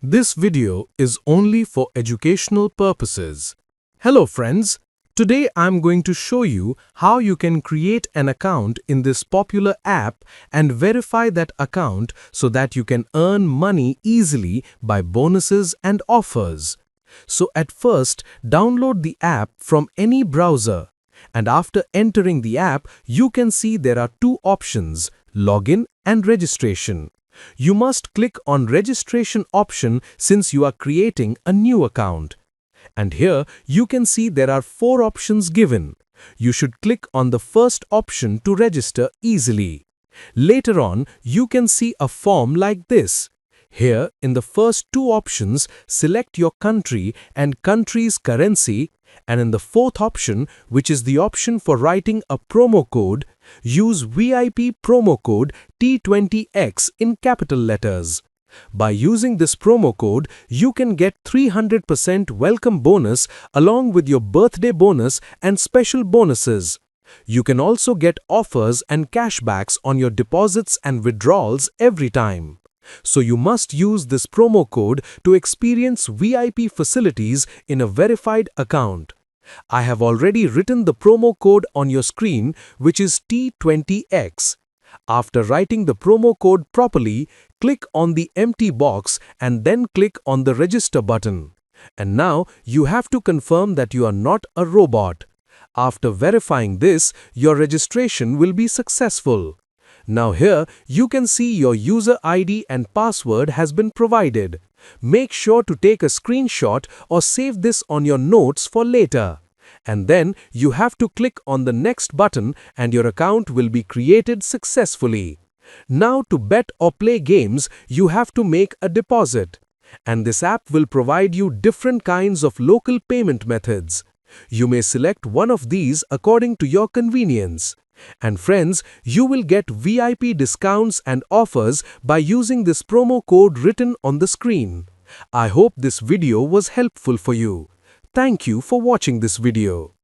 This video is only for educational purposes. Hello friends, today I'm going to show you how you can create an account in this popular app and verify that account so that you can earn money easily by bonuses and offers. So at first, download the app from any browser. And after entering the app, you can see there are two options, login and registration. You must click on registration option since you are creating a new account. And here you can see there are four options given. You should click on the first option to register easily. Later on, you can see a form like this. Here, in the first two options, select your country and country's currency, and in the fourth option, which is the option for writing a promo code, use VIP promo code T20X in capital letters. By using this promo code, you can get 300% welcome bonus along with your birthday bonus and special bonuses. You can also get offers and cashbacks on your deposits and withdrawals every time. So you must use this promo code to experience VIP facilities in a verified account. I have already written the promo code on your screen, which is T20X. After writing the promo code properly, click on the empty box and then click on the register button. And now you have to confirm that you are not a robot. After verifying this, your registration will be successful. Now here, you can see your user ID and password has been provided. Make sure to take a screenshot or save this on your notes for later. And then you have to click on the next button and your account will be created successfully. Now to bet or play games, you have to make a deposit. And this app will provide you different kinds of local payment methods. You may select one of these according to your convenience. And friends, you will get VIP discounts and offers by using this promo code written on the screen. I hope this video was helpful for you. Thank you for watching this video.